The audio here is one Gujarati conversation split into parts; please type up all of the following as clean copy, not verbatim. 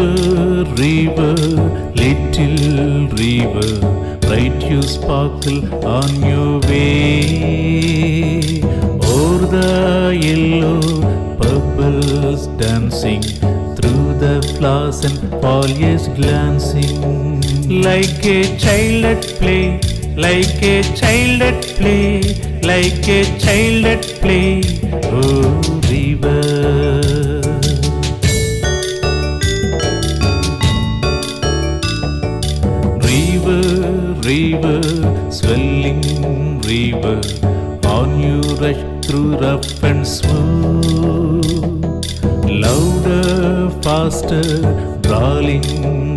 River, river, little river, bright you sparkle on your way. O'er the yellow pebbles dancing, through the flowers and foliage glancing. Like a child at play, like a child at play, like a child at play, oh river. River, river, swelling river, on you rush through rough and smooth. Louder, faster, brawling,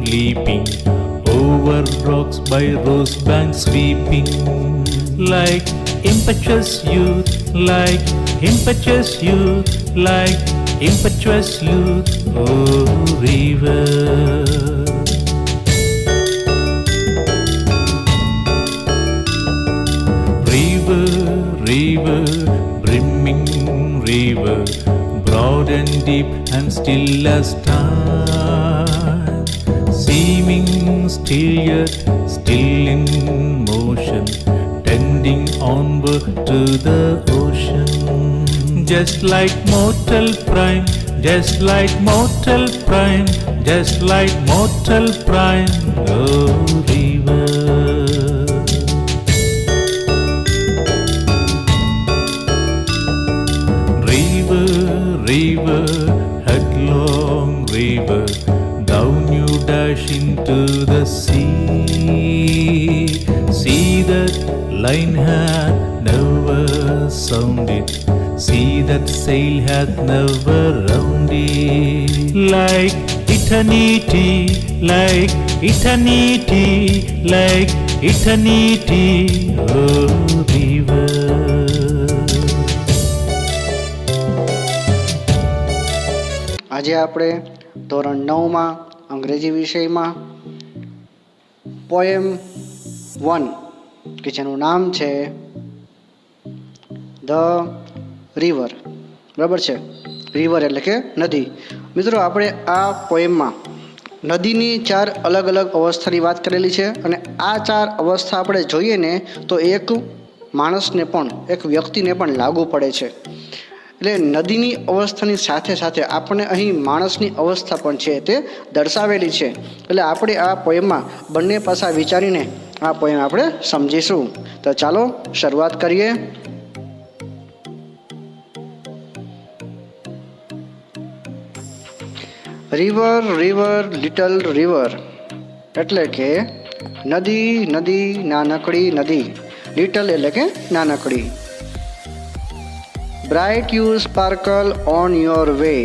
leaping, over rocks by rose banks sweeping. Like impetuous youth, like impetuous youth, like impetuous youth, oh river. River, river, brimming river, broad and deep and still as time, seeming still yet still in motion, tending onward to the ocean. Just like mortal prime, just like mortal prime, just like mortal prime, oh river. River, headlong river, down you dash into the sea. See that line hath never sounded, see that sail hath never rounded. Like eternity, like eternity, like eternity, oh river. આજે આપણે ધોરણ 9માં અંગ્રેજી વિષયમાં પોએમ 1 કે જેનું નામ છે ધ રિવર, બરાબર છે. રિવર એટલે કે નદી. મિત્રો, આપણે આ પોએમમાં નદીની 4 અલગ અલગ અવસ્થાની વાત કરેલી છે અને આ 4 અવસ્થા આપણે જોઈએ ને તો એક માણસને પણ, એક વ્યક્તિને પણ લાગુ પડે છે. એટલે નદીની અવસ્થાની સાથે સાથે આપણને અહીં માણસની અવસ્થા પણ છે તે દર્શાવેલી છે. એટલે આપણે આ પોએમમાં બંને પાસા વિચારીને આ પોએમ આપણે સમજીશું. તો ચાલો શરૂઆત કરીએ. રિવર, રિવર, લિટલ રિવર એટલે કે નદી, નદી, નાનકડી નદી. લિટલ એટલે કે નાનકડી. Bright you sparkle on your way,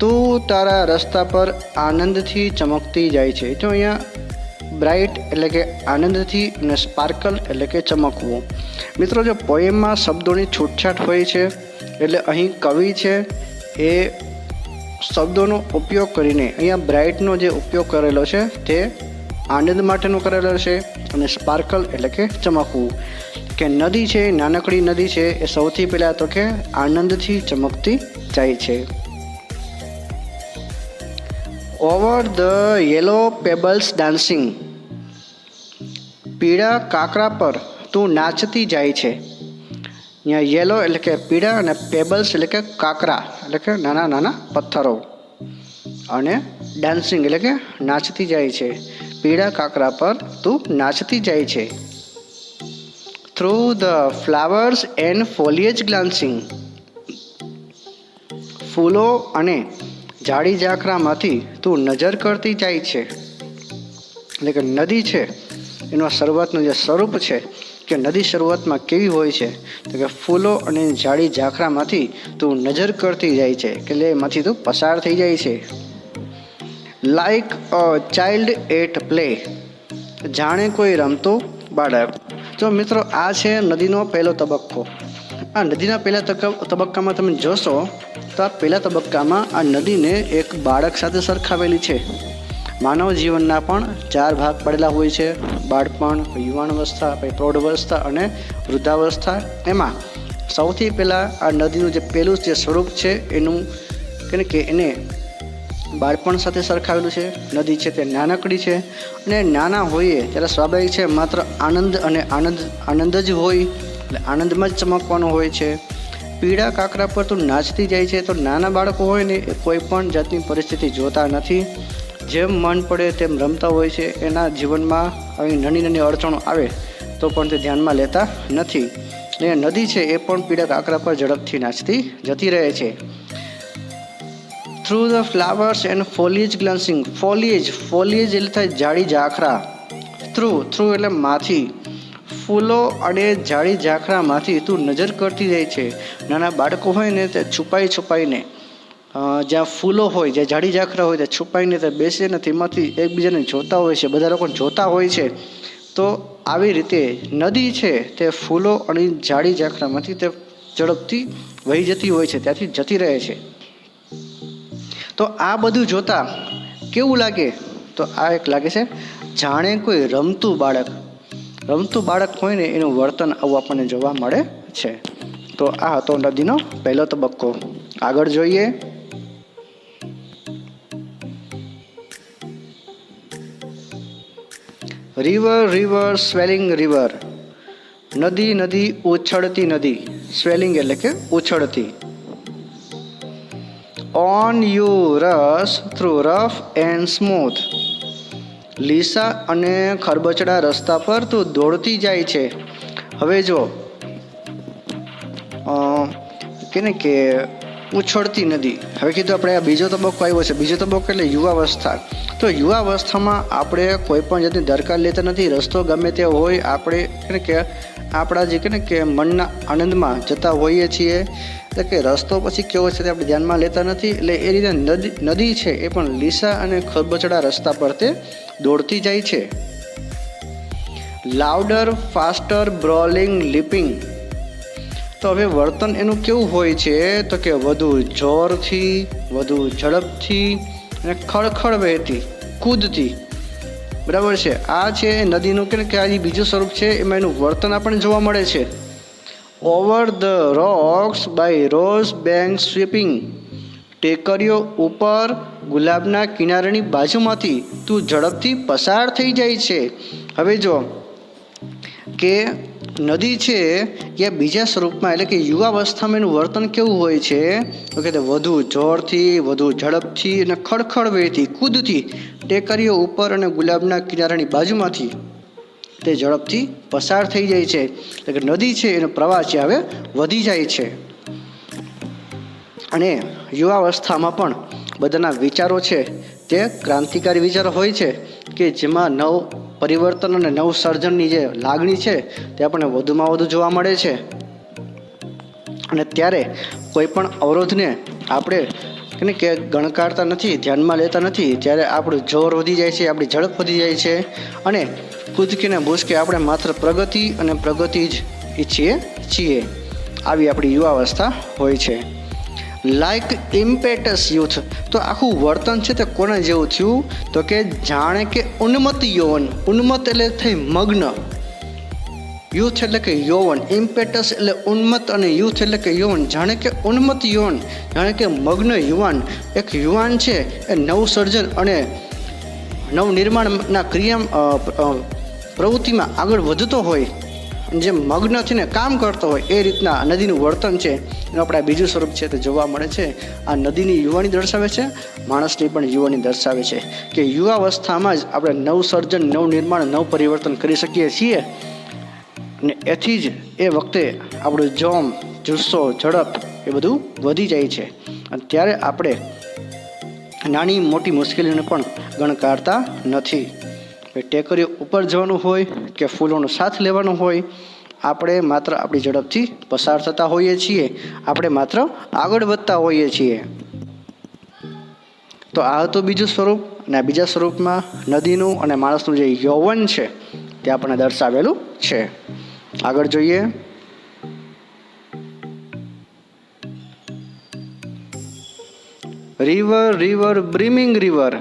તું તારા રસ્તા પર આનંદથી ચમકતી જાય છે. તો અહીંયા બ્રાઇટ એટલે કે આનંદથી અને સ્પાર્કલ એટલે કે ચમકવું. મિત્રો, જો પોએમમાં શબ્દોની છૂટછાટ હોય છે એટલે અહીં કવિ છે એ શબ્દોનો ઉપયોગ કરીને અહીંયા બ્રાઇટનો જે ઉપયોગ કરેલો છે તે આનંદ માટેનો કરેલો છે અને સ્પાર્કલ એટલે કે ચમકવું. કે નદી છે, નાનકડી નદી છે, એ સૌથી પહેલાં તો કે આનંદથી ચમકતી જાય છે. Over the yellow pebbles dancing, પીળા કાંકરા પર તું નાચતી જાય છે. અહીંયા યેલો એટલે કે પીળા અને પેબલ્સ એટલે કે કાંકરા એટલે કે નાના નાના પથ્થરો, અને ડાન્સિંગ એટલે કે નાચતી જાય છે. પીળા કાંકરા પર તું નાચતી જાય છે. Through the flowers and foliage ગ્લાન્સિંગ, ફૂલો અને ઝાડી ઝાંખરામાંથી તું નજર કરતી જાય છે. એટલે કે નદી છે એનું શરૂઆતનું જે સ્વરૂપ છે કે નદી શરૂઆતમાં કેવી હોય છે તો કે ફૂલો અને ઝાડી ઝાંખરામાંથી તું નજર કરતી જાય છે, કે એમાંથી તું પસાર થઈ જાય છે. Like a child at play, જાણે કોઈ રમતું બાળક. તો મિત્રો, આ છે નદીનો પહેલો તબક્કો. આ નદીના પહેલા તબક્કામાં તમે જોશો તો આ પહેલા તબક્કામાં આ નદીને એક બાળક સાથે સરખાવેલી છે. માનવ જીવનના પણ 4 ભાગ પડેલા હોય છે: બાળપણ, યુવાનવસ્થા, પછી પ્રૌઢાવસ્થા અને વૃદ્ધાવસ્થા. એમાં સૌથી પહેલાં આ નદીનું જે પહેલું જે સ્વરૂપ છે એનું કે એને બાળપણ સાથે સરખાવેલું છે. નદી છે તે નાનકડી છે અને નાના હોઈએ ત્યારે સ્વાભાવિક છે માત્ર આનંદ અને આનંદ જ હોય, એટલે આનંદમાં જ ચમકવાનો હોય છે. પીળા કાંકરા પર તો નાચતી જાય છે. તો નાના બાળકો હોય ને એ કોઈ પણ જાતની પરિસ્થિતિ જોતા નથી, જેમ મન પડે તેમ રમતા હોય છે. એના જીવનમાં આવી નાની નાની અડચણો આવે તો પણ તે ધ્યાનમાં લેતા નથી. અને નદી છે એ પણ પીળા કાંકરા પર ઝડપથી નાચતી જતી રહે છે. Through the flowers and foliage glancing. Foliage એટલે થાય જાડી ઝાખરા. થ્રુ એટલે માંથી. ફૂલો અને જાડી ઝાખરામાંથી તું નજર કરતી જાય છે. નાના બાળકો હોય ને તે છુપાઈને જ્યાં ફૂલો હોય, જ્યાં જાડી ઝાખરા હોય ત્યાં છુપાઈને તે બેસે ને તેમાંથી એકબીજાને જોતા હોય છે, બધા લોકો જોતા હોય છે. તો આવી રીતે નદી છે તે ફૂલો અને જાડી ઝાખરામાંથી તે ઝડપથી વહી જતી હોય છે, ત્યાંથી જતી રહે છે. તો આ બધું જોતા કેવું લાગે? તો આ એક લાગે છે જાણે કોઈ રમતું બાળક હોય ને એનું વર્તન આવું આપણને જોવા મળે છે. તો આ હતો નદીનો પહેલો તબક્કો. આગળ જોઈએ. River swelling river. નદી ઉછળતી નદી. સ્વેલિંગ એટલે કે ઉછળતી. ઓન યુ રસ થ્રુ રફ એન્ડ સ્મૂથ. લીસા અને ખરબચડા રસ્તા પર તું દોડતી જાય છે. હવે જો કે ઉછળતી નદી. હવે કીધું આપણે આ બીજો તબક્કો આવ્યો છે. બીજો તબક્કો એટલે યુવાવસ્થા. તો યુવાવસ્થામાં આપણે કોઈ પણ જાતની દરકાર લેતા નથી. રસ્તો ગમે તે હોય, આપણે કે આપણા જે કે મનના આનંદમાં જતા હોઈએ છીએ. એટલે કે રસ્તો પછી કેવો છે તે આપણે ધ્યાનમાં લેતા નથી. એટલે એ રીતે નદી છે એ પણ લીસા અને ખરબચડા રસ્તા પર તે દોડતી જાય છે. Louder faster brawling leaping. તો હવે વર્તન એનું કેવું હોય છે? તો કે વધુ જોરથી, વધુ ઝડપથી અને ખળખળ વહેતી, કૂદતી. બરાબર છે. આ છે નદીનું કે આ બીજું સ્વરૂપ છે. એમાં એનું વર્તન આપણને જોવા મળે છે. Over the rocks by rose bank sweeping. ટેકરીઓ ઉપર ગુલાબના કિનારાની બાજુમાંથી તું ઝડપથી પસાર થઈ જાય છે. હવે જો કે નદી છે એ બીજા સ્વરૂપમાં એટલે કે યુવાવસ્થામાં એનું વર્તન કેવું હોય છે? તો કે તે વધુ જોરથી, વધુ ઝડપથી અને ખડખડ વહેતી, કૂદતી, ટેકરીઓ ઉપર અને ગુલાબના કિનારાની બાજુમાંથી તે ઝડપથી પસાર થઈ જાય છે. એટલે કે નદી છે એનો પ્રવાહ છે હવે વધી જાય છે. અને યુવાવસ્થામાં પણ બધાના વિચારો છે તે ક્રાંતિકારી વિચારો હોય છે કે જેમાં નવ પરિવર્તન અને નવ સર્જનની જે લાગણી છે તે આપણને વધુમાં વધુ જોવા મળે છે. અને ત્યારે કોઈ પણ અવરોધને આપણે કે ગણકારતા નથી, ધ્યાનમાં લેતા નથી. ત્યારે આપણું જોર વધી જાય છે, આપણી ઝડપ વધી જાય છે અને કૂદકીને ભૂસકે આપણે માત્ર પ્રગતિ અને પ્રગતિ જ ઈચ્છીએ છીએ. આવી આપણી યુવાવસ્થા હોય છે. Like impetus youth. તો આખું વર્તન છે તે કોના જેવું થયું? તો કે જાણે કે ઉન્મત્ત યૌવન. ઉન્મત્ત એટલે થઈ મગ્ન, યુથ એટલે કે યૌવન, ઇમ્પેટસ એટલે ઉન્મત્ત અને યુથ એટલે કે યૌવન. જાણે કે ઉન્મત્ત યૌવન, જાણે કે મગ્ન યુવાન. એક યુવાન છે એ નવસર્જન અને નવનિર્માણના પ્રવૃત્તિમાં આગળ વધતો હોય, જે મગ્ન થઈને કામ કરતો હોય, એ રીતના નદીનું વર્તન છે એનું આપણે બીજું સ્વરૂપ છે તે જોવા મળે છે. આ નદીની યુવાની દર્શાવે છે, માણસની પણ યુવાની દર્શાવે છે કે યુવાવસ્થામાં જ આપણે નવસર્જન, નવનિર્માણ, નવ પરિવર્તન કરી શકીએ છીએ. અને એથી જ એ વખતે આપણું જોમ, જુસ્સો, ઝડપ એ બધું વધી જાય છે. અને ત્યારે આપણે નાની મોટી મુશ્કેલીઓને પણ ગણકારતા નથી. ટેકરીઓ ઉપર જવાનું હોય કે ફૂલોનો સાથ લેવાનો હોય, આપણે માત્ર આપણી ઝડપથી પસાર થતા હોઈએ છીએ, આપણે માત્ર આગળ વધતા હોઈએ છીએ. તો આ હતું બીજું સ્વરૂપ. અને આ બીજા સ્વરૂપમાં નદીનું અને માણસનું જે યૌવન છે તે આપણને દર્શાવેલું છે. આગળ જોઈએ. River brimming river.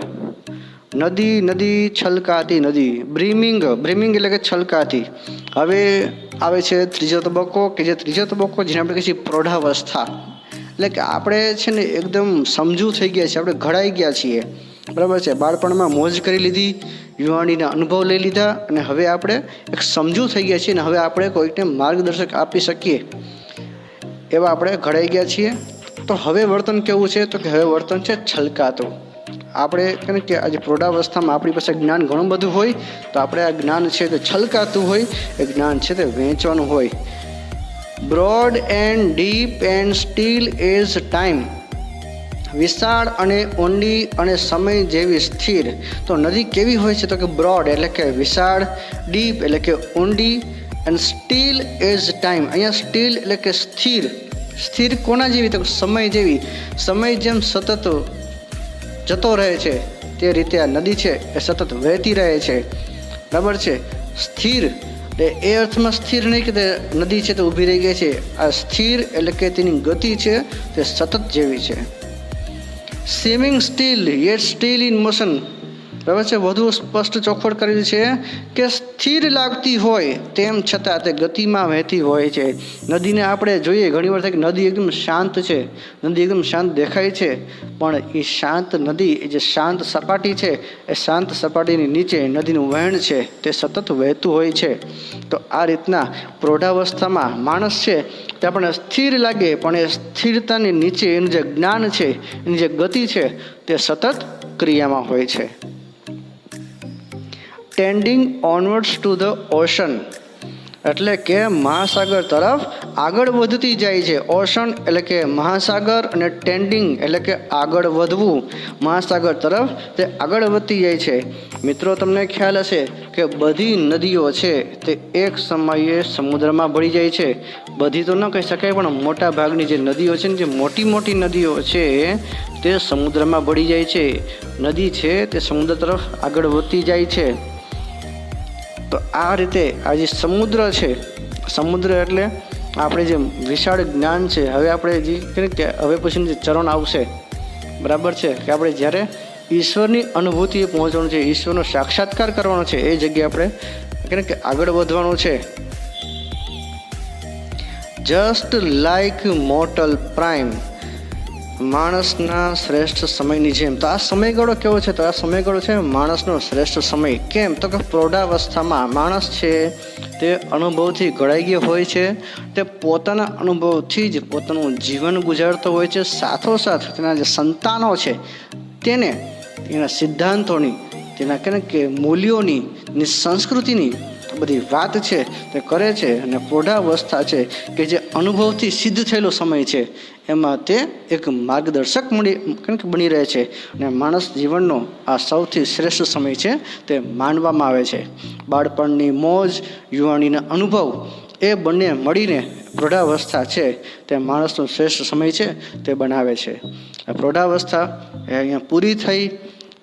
નદી છલકાતી નદી. બ્રીમિંગ એટલે કે છલકાતી. હવે આવે છે ત્રીજો તબક્કો, કે જે ત્રીજો તબક્કો જેને આપણે કહીએ છીએ પ્રૌઢાવસ્થા. એટલે કે આપણે છે ને એકદમ સમજુ થઈ ગયા છીએ, આપણે ઘડાઈ ગયા છીએ, બરાબર છે. બાળપણમાં મોજ કરી લીધી, યુવાનીના અનુભવ લઈ લીધા, અને હવે આપણે એક સમજુ થઈ ગયા છીએ, અને હવે આપણે કોઈકને માર્ગદર્શક આપી શકીએ એવા આપણે ઘડાઈ ગયા છીએ. તો હવે વર્તન કેવું છે? તો કે હવે વર્તન છે છલકાતું. આપણે કહે કે આજે પ્રૌઢાવસ્થામાં આપણી પાસે જ્ઞાન ઘણું બધું હોય, તો આપણે આ જ્ઞાન છે તે છલકાતું હોય, એ જ્ઞાન છે તે વહેંચવાનું હોય. Broad and deep and steel as time, વિશાળ અને ઊંડી અને સમય જેવી સ્થિર. તો નદી કેવી હોય છે? તો કે બ્રોડ એટલે કે વિશાળ, ડીપ એટલે કે ઊંડી, અને સ્ટીલ એઝ ટાઈમ. અહીંયા સ્ટીલ એટલે કે સ્થિર. સ્થિર કોના જેવી? તો સમય જેવી. સમય જેમ સતત જતો રહે છે તે રીતે આ નદી છે એ સતત વહેતી રહે છે, બરાબર છે. સ્થિર એ અર્થમાં સ્થિર નહીં કે તે નદી છે તે ઊભી રહી ગઈ છે. આ સ્થિર એટલે કે તેની ગતિ છે તે સતત જેવી છે. Swimming steel yet still in motion, બરાબર છે. વધુ સ્પષ્ટ ચોખવટ કરેલી છે કે સ્થિર લાગતી હોય તેમ છતાં તે ગતિમાં વહેતી હોય છે. નદીને આપણે જોઈએ ઘણી વાર થાય કે નદી એકદમ શાંત છે, નદી એકદમ શાંત દેખાય છે, પણ એ શાંત નદી, એ જે શાંત સપાટી છે, એ શાંત સપાટીની નીચે નદીનું વહેણ છે તે સતત વહેતું હોય છે. તો આ રીતના પ્રૌઢાવસ્થામાં માણસ છે તે આપણને સ્થિર લાગે, પણ એ સ્થિરતાની નીચે એનું જે જ્ઞાન છે, એની જે ગતિ છે તે સતત ક્રિયામાં હોય છે. Tending onwards to the ocean, એટલે કે મહાસાગર તરફ આગળ વધતી જાય છે. ઓશન એટલે કે મહાસાગર, અને ટેન્ડિંગ એટલે કે આગળ વધવું, મહાસાગર તરફ તે આગળ વધતી જાય છે. મિત્રો, તમને ખ્યાલ હશે કે બધી નદીઓ છે તે એક સમયે સમુદ્રમાં ભળી જાય છે. બધી તો ન કહી શકાય, પણ મોટા ભાગની જે નદીઓ છે ને, જે મોટી મોટી નદીઓ છે તે સમુદ્રમાં ભળી જાય છે. નદી છે તે સમુદ્ર તરફ આગળ વધતી જાય છે. તો આ રીતે આ જે સમુદ્ર છે, સમુદ્ર એટલે આપણે જે વિશાળ જ્ઞાન છે. હવે આપણે જે કે હવે પછીનું જે ચરણ આવશે, બરાબર છે, કે આપણે જ્યારે ઈશ્વરની અનુભૂતિએ પહોંચવાનું છે, ઈશ્વરનો સાક્ષાત્કાર કરવાનો છે, એ જગ્યાએ આપણે કે આગળ વધવાનું છે. જસ્ટ લાઈક મોર્ટલ પ્રાઇમ, માણસના શ્રેષ્ઠ સમયની જેમ. તો આ સમયગાળો કેવો છે? તો આ સમયગાળો છે માણસનો શ્રેષ્ઠ સમય. કેમ? તો કે પ્રૌઢાવસ્થામાં માણસ છે તે અનુભવથી ઘડાઈ ગયો હોય છે. તે પોતાના અનુભવથી જ પોતાનું જીવન ગુજારતો હોય છે. સાથોસાથ તેના જે સંતાનો છે તેને એના સિદ્ધાંતોની, તેના કે મૂલ્યોની, સંસ્કૃતિની બધી વાત છે તે કરે છે. અને પ્રૌઢાવસ્થા છે કે જે અનુભવથી સિદ્ધ થયેલો સમય છે, એમાં તે એક માર્ગદર્શક બની રહે છે. અને માણસ જીવનનો આ સૌથી શ્રેષ્ઠ સમય છે તે માનવામાં આવે છે. બાળપણની મોજ, યુવાનીના અનુભવ, એ બંને મળીને પ્રૌઢાવસ્થા છે તે માણસનો શ્રેષ્ઠ સમય છે તે બનાવે છે. આ પ્રૌઢાવસ્થા એ અહીંયા પૂરી થઈ.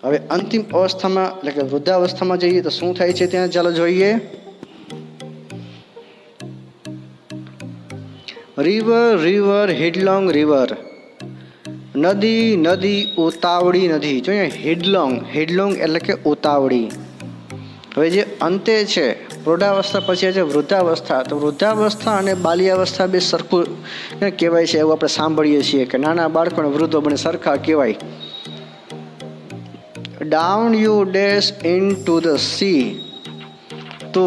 હવે અંતિમ અવસ્થામાં એટલે કે વૃદ્ધાવસ્થામાં જઈએ તો શું થાય છે ત્યાં ચાલો જોઈએ. રિવર રિવર હેડલોંગ રિવર, નદી નદી ઉતાવળી નદી. જો અહીંયા હેડલોંગ, હેડલોંગ એટલે કે ઉતાવળી. હવે જે અંતે છે પ્રૌઢાવસ્થા પછી છે વૃદ્ધાવસ્થા. તો વૃદ્ધાવસ્થા અને બાલ્યાવસ્થા બે સરખું કહેવાય છે, એવું આપણે સાંભળીએ છીએ કે નાના બાળકો અને વૃદ્ધો બંને સરખા કહેવાય. Down you dash in to the sea, તો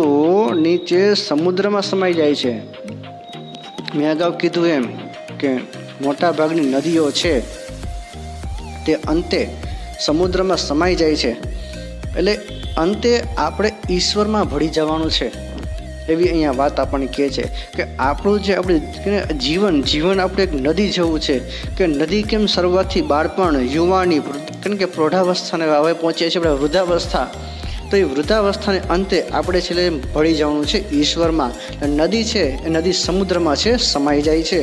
નીચે સમુદ્રમાં સમાઈ જાય છે. મેં અગાઉ કીધું એમ કે મોટા ભાગની નદીઓ છે તે અંતે સમુદ્રમાં સમાઈ જાય છે. એટલે અંતે આપણે ઈશ્વરમાં ભળી જવાનું છે, એવી અહીંયા વાત આપણને કહે છે કે આપણું જે આપણે જીવન આપણે એક નદી જેવું છે. કે નદી કેમ શરૂઆતથી બાળપણ, યુવાની, કારણ કે પ્રૌઢાવસ્થાને હવે પહોંચીએ છીએ આપણે વૃદ્ધાવસ્થા. તો એ વૃદ્ધાવસ્થાને અંતે આપણે છેલ્લે ભળી જવાનું છે ઈશ્વરમાં. નદી છે એ નદી સમુદ્રમાં છે સમાઈ જાય છે.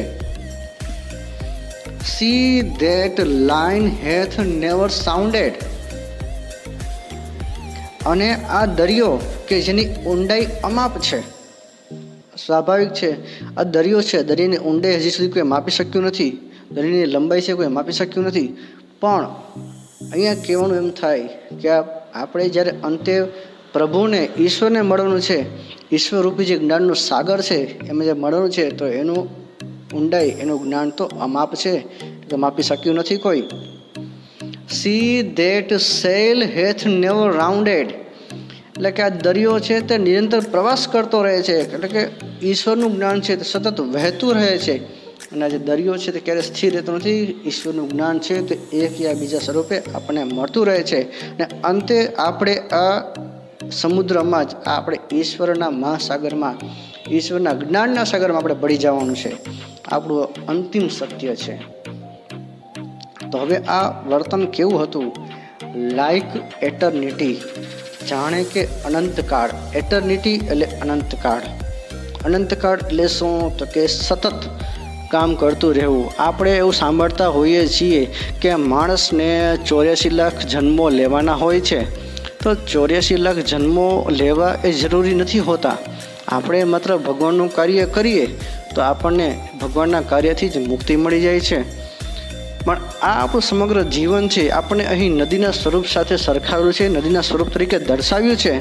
સી ધેટ લાઇન હેથ નેવર સાઉન્ડેડ, અને આ દરિયો કે જેની ઊંડાઈ અમાપ છે, સ્વાભાવિક છે આ દરિયો છે, દરિયાની ઊંડાઈ હજી સુધી કોઈ માપી શક્યું નથી, દરિયાની લંબાઈ છે કોઈ માપી શક્યું નથી. પણ અહીંયા કહેવાનું એમ થાય કે આપણે જ્યારે અંતે પ્રભુને, ઈશ્વરને મળવાનું છે, ઈશ્વરરૂપી જે જ્ઞાનનો સાગર છે એમાં જે મળવાનું છે, તો એનું ઊંડાઈ એનું જ્ઞાન તો અમાપ છે, તો માપી શક્યું નથી કોઈ. See that sail hath never rounded, એટલે કે આ દરિયો છે તે નિરંતર પ્રવાસ કરતો રહે છે, એટલે કે ઈશ્વરનું જ્ઞાન છે તે સતત વહેતું રહે છે. અને આ જે દરિયો છે તે ક્યારેય સ્થિર રહેતો નથી. ઈશ્વરનું જ્ઞાન છે તે એક યા બીજા સ્વરૂપે આપણને મળતું રહે છે. અને અંતે આપણે આ સમુદ્રમાં જ આપણે ઈશ્વરના મહાસાગરમાં, ઈશ્વરના જ્ઞાનના સાગરમાં આપણે પડી જવાનું છે. આપણું અંતિમ સત્ય છે. તો હવે આ વર્તન કેવું હતું? લાઈક એટર્નિટી, જાણે કે અનંતકાળ. એટર્નિટી એટલે અનંતકાળ. અનંતકાળ એટલે શું? તો કે સતત કામ કરતું રહેવું. આપણે એવું સાંભળતા હોઈએ છીએ કે માણસને 84 લાખ જન્મો લેવાના હોય છે. તો 84 લાખ જન્મો લેવા એ જરૂરી નથી હોતા. આપણે માત્ર ભગવાનનું કાર્ય કરીએ તો આપણને ભગવાનના કાર્યથી જ મુક્તિ મળી જાય છે. પણ આ આપણું સમગ્ર જીવન છે આપણને અહીં નદીના સ્વરૂપ સાથે સરખાવ્યું છે, નદીના સ્વરૂપ તરીકે દર્શાવ્યું છે.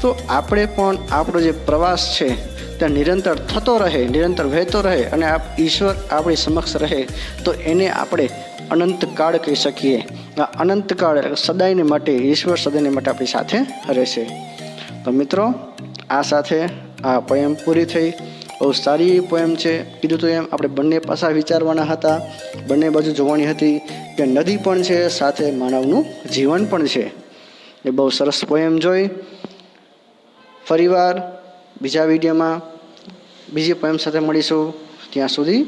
તો આપણે પણ આપણો જે પ્રવાસ છે ત્યાં નિરંતર થતો રહે, નિરંતર વહેતો રહે અને ઈશ્વર આપણી સમક્ષ રહે, તો એને આપણે અનંતકાળ કહી શકીએ. આ અનંતકાળ સદાયને માટે, ઈશ્વર સદાયને માટે આપણી સાથે રહેશે. તો મિત્રો, આ સાથે આ પોએમ પૂરી થઈ. બહુ સારી પોએમ છે. કીધું તો એમ આપણે બંને પાસા વિચારવાના હતા, બંને બાજુ જોવાની હતી કે નદી પણ છે સાથે માનવનું જીવન પણ છે. એ બહુ સરસ પોએમ જોઈ. ફરીવાર બીજા વિડીયોમાં બીજી પોએમ સાથે મળીશું. ત્યાં સુધી